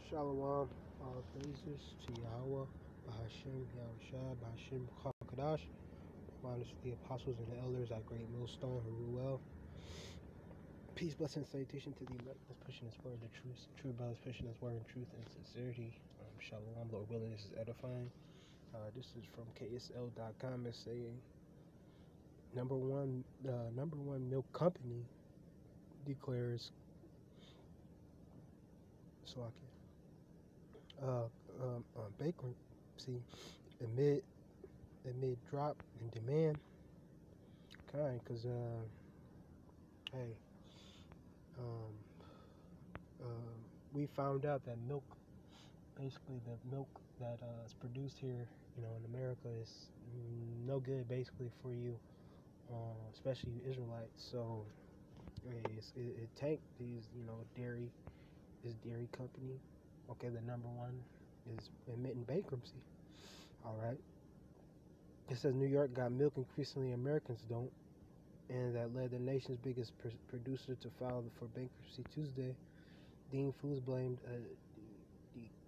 Shalom, all praises to Yahweh, Bahashem, Yahushua, Bahashem, Kakadash. Honors to the apostles and the elders at Great Millstone, who rule well. Peace, blessing, and salutation to the elect that's pushing his word, the truth, true brothers pushing his word in truth and sincerity. Shalom, Lord willing, this is edifying. This is from KSL.com. It's saying number one milk company declares bankruptcy amid drop in demand. Because hey, we found out that milk, basically the milk that is produced here, in America, is no good, basically, for you, especially you Israelites. So it tanked these, this dairy company. Okay, the number one is admitting bankruptcy. All right. It says New York got milk increasingly Americans don't, and that led the nation's biggest producer to file for bankruptcy Tuesday. Dean Foods blamed a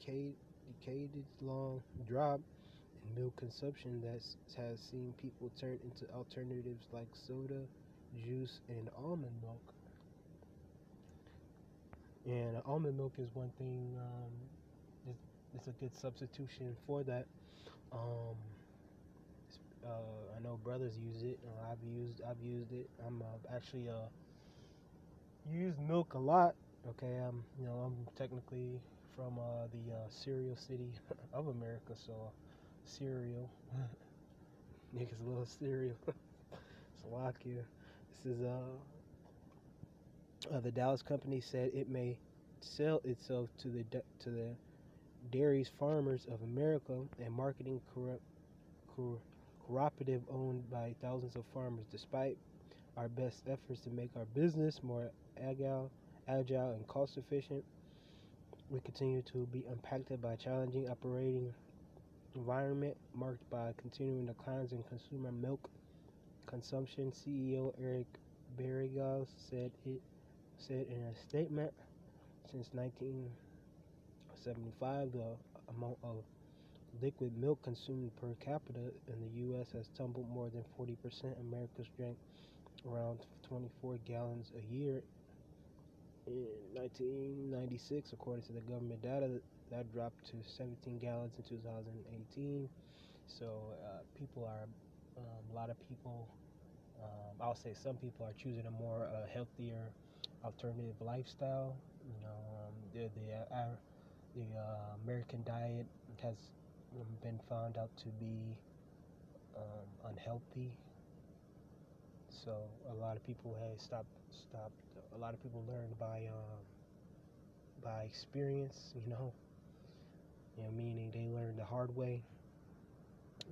decades-long drop in milk consumption that has seen people turn into alternatives like soda, juice, and almond milk. And almond milk is one thing. It's a good substitution for that. I know brothers use it. I've used it. I'm actually used milk a lot. Okay, I'm technically from the cereal city of America, so cereal. Niggas love cereal. Slovakia. This is the Dallas company said it may sell itself to the dairies farmers of America, a marketing cooperative owned by thousands of farmers. Despite our best efforts to make our business more agile and cost efficient, we continue to be impacted by a challenging operating environment marked by continuing declines in consumer milk consumption. CEO Eric Barrigas said in a statement, since 1975, the amount of liquid milk consumed per capita in the U.S. has tumbled more than 40%. Americans drank around 24 gallons a year in 1996, according to the government data. That dropped to 17 gallons in 2018. So people are, a lot of people, I'll say some people are choosing a more healthier alternative lifestyle. The American diet has been found out to be unhealthy. So a lot of people stopped. A lot of people learned by experience. Meaning they learned the hard way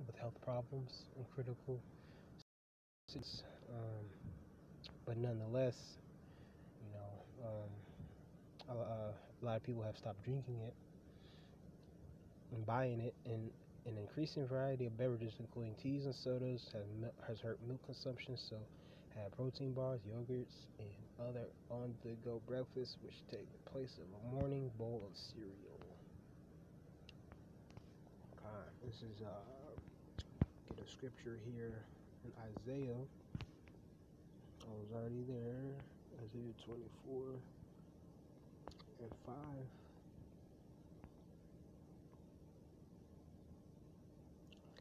with health problems and critical. But nonetheless, a lot of people have stopped drinking it and buying it, and an increasing variety of beverages, including teas and sodas, has hurt milk consumption. So, have protein bars, yogurts, and other on-the-go breakfasts, which take the place of a morning bowl of cereal. Okay, this is get a scripture here in Isaiah. I was already there. Isaiah 24 and 5.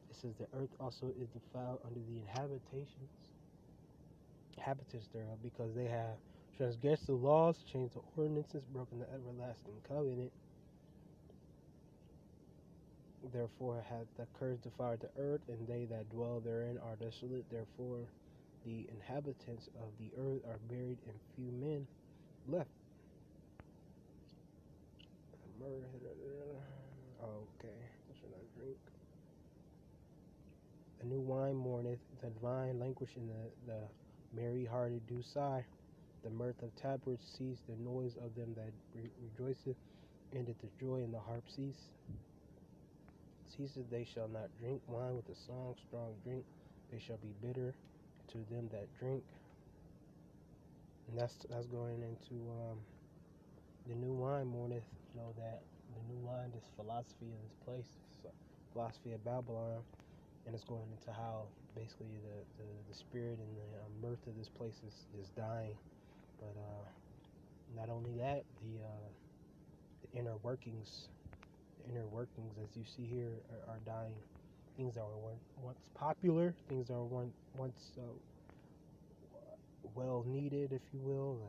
It says the earth also is defiled under the inhabitants thereof, because they have transgressed the laws, changed the ordinances, broken the everlasting covenant. Therefore hath the curse devoured the earth, and they that dwell therein are desolate. Therefore the inhabitants of the earth are buried, and few men left. Okay, I should not drink. The new wine mourneth, the vine languish, in the merry-hearted do sigh. The mirth of tabrets cease, the noise of them that rejoiceth endeth, the joy, and the harp ceases. They shall not drink wine with a song, strong drink, they shall be bitter to them that drink. And that's going into the new wine mourneth, that the new line, this philosophy of this place, philosophy of Babylon, and it's going into how basically the spirit and the mirth of this place is dying. But not only that, the inner workings, as you see here, are dying. Things that were once popular, things that were once well needed, if you will,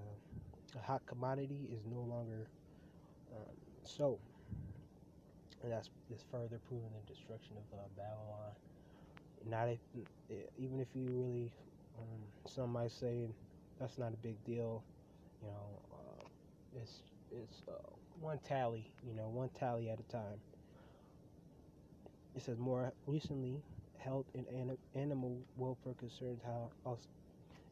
a hot commodity is no longer so. And that's further proving the destruction of Babylon. Not if, even if you really, some might say that's not a big deal. You know, it's one tally. You know, one tally at a time. It says more recently, health and animal welfare concerns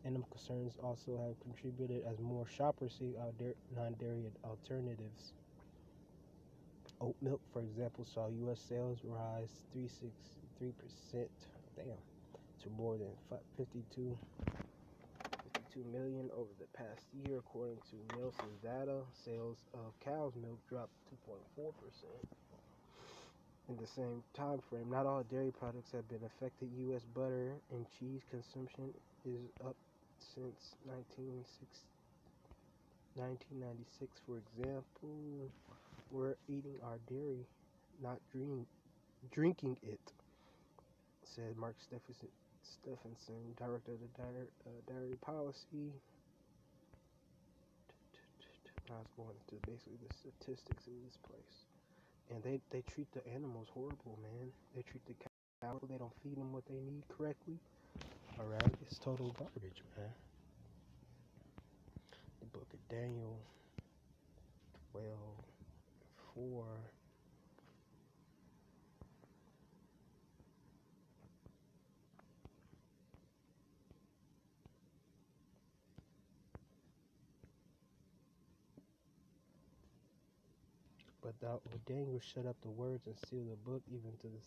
animal concerns also have contributed as more shoppers seek out non-dairy alternatives. Oat milk, for example, saw U.S. sales rise 3.63%, to more than 52 million over the past year, according to Nielsen's data. Sales of cow's milk dropped 2.4%. In the same time frame, not all dairy products have been affected. U.S. butter and cheese consumption is up since 1996, for example. We're eating our dairy, not drinking it, said Mark Stephenson, director of the dairy policy. I was going into basically the statistics of this place. And they treat the animals horrible, man. They treat the cow, they don't feed them what they need correctly. Alright, it's total garbage, man. The book of Daniel 12:4. But thou, O Daniel, shut up the words and seal the book, even to the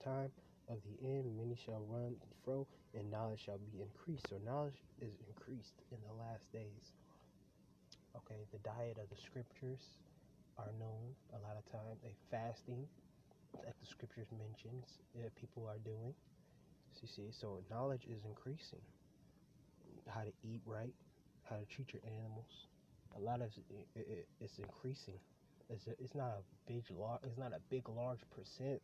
time of the end. Many shall run and fro, and knowledge shall be increased. So knowledge is increased in the last days. Okay, the diet of the scriptures are known a lot of times. A fasting, that the scriptures mentions, people are doing. So you see, so knowledge is increasing. How to eat right, how to treat your animals. A lot of it's increasing. It's not a big large percent,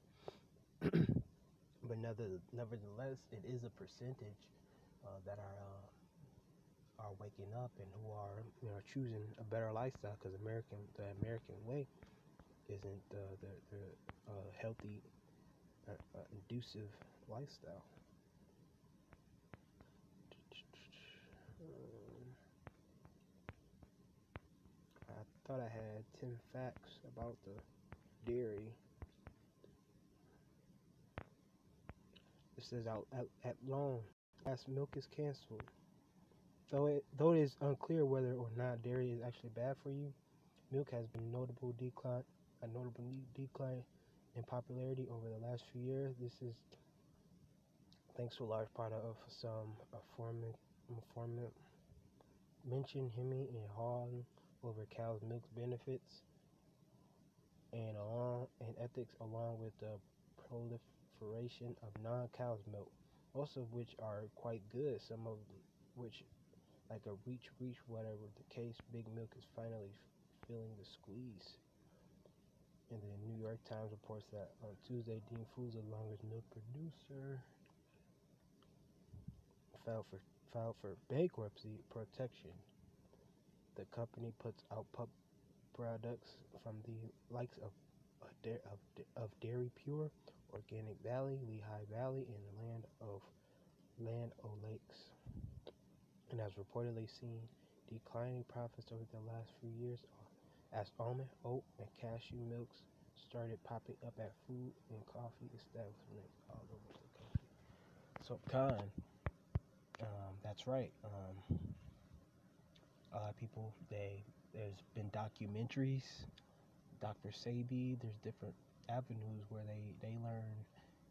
but nevertheless, it is a percentage that are waking up and who are choosing a better lifestyle, because the American way isn't the healthy, inducive lifestyle. I thought I had 10 facts about the dairy. It says out at long last, milk is canceled. Though it is unclear whether or not dairy is actually bad for you, milk has been a notable decline in popularity over the last few years. This is thanks to a large part of some informant mention hemming and hawing over cow's milk benefits and ethics, along with the proliferation of non-cow's milk, most of which are quite good, some of which, like a reach, whatever the case, Big Milk is finally feeling the squeeze. And the New York Times reports that on Tuesday, Dean Foods, the longest milk producer, filed for bankruptcy protection. The company puts out products from the likes of Dairy Pure, Organic Valley, Lehigh Valley, and Land O'Lakes, and has reportedly seen declining profits over the last few years as almond, oat, and cashew milks started popping up at food and coffee establishments all over the country. So, that's right. A lot of people, there's been documentaries, Dr. Sebi, there's different avenues where they learn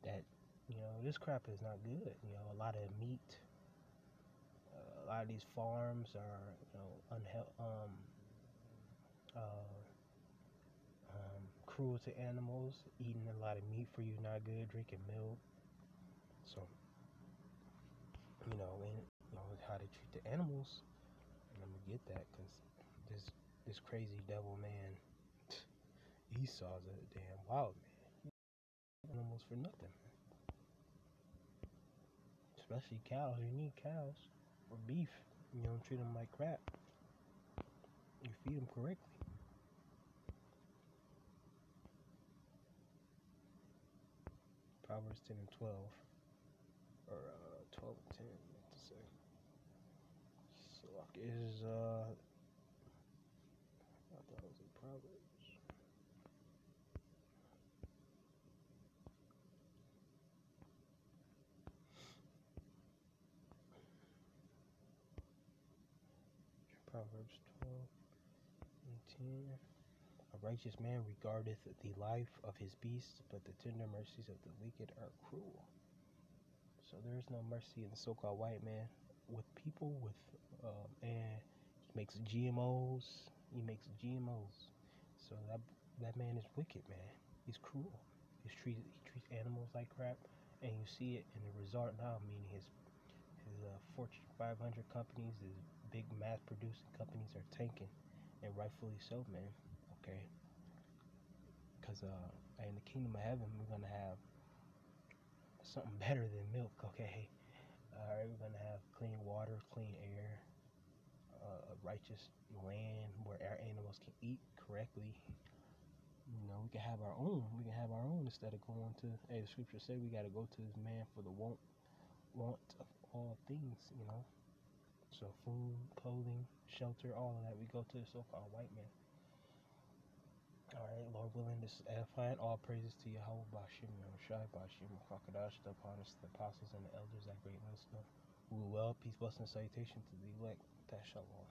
that, this crap is not good. A lot of meat, a lot of these farms are, cruel to animals, eating a lot of meat for you not good, drinking milk. So, and how they treat the animals. And I'm gonna get that because this crazy devil man, Esau's a damn wild man. Animals for nothing, especially cows. You need cows or beef. You don't treat them like crap. You feed them correctly. Proverbs 10 and 12, or 12 and 10, I meant to say. So it is, I thought it was in Proverbs. Proverbs 12 and 10. A righteous man regardeth the life of his beasts, but the tender mercies of the wicked are cruel. So there is no mercy in the so-called white man with people, and he makes GMOs. He makes GMOs. So that man is wicked, man. He's cruel. He treats animals like crap, and you see it in the result now. Meaning his Fortune 500 companies, his big mass-producing companies are tanking, and rightfully so, man. Okay, because in the kingdom of heaven, we're gonna have something better than milk. Okay, all right, we're gonna have clean water, clean air, a righteous land where our animals can eat correctly. We can have our own. We can have our own instead of going to. Hey, the scripture said we got to go to this man for the want of all things. So food, clothing, shelter, all of that. We go to the so-called white man. All right, Lord willing, this is edifying. All praises to Yahweh Bashim, Shai Bashim, Kakadash, the apostles and the elders that great wisdom. Well, peace, blessing, and salutation to the elect. That shalom.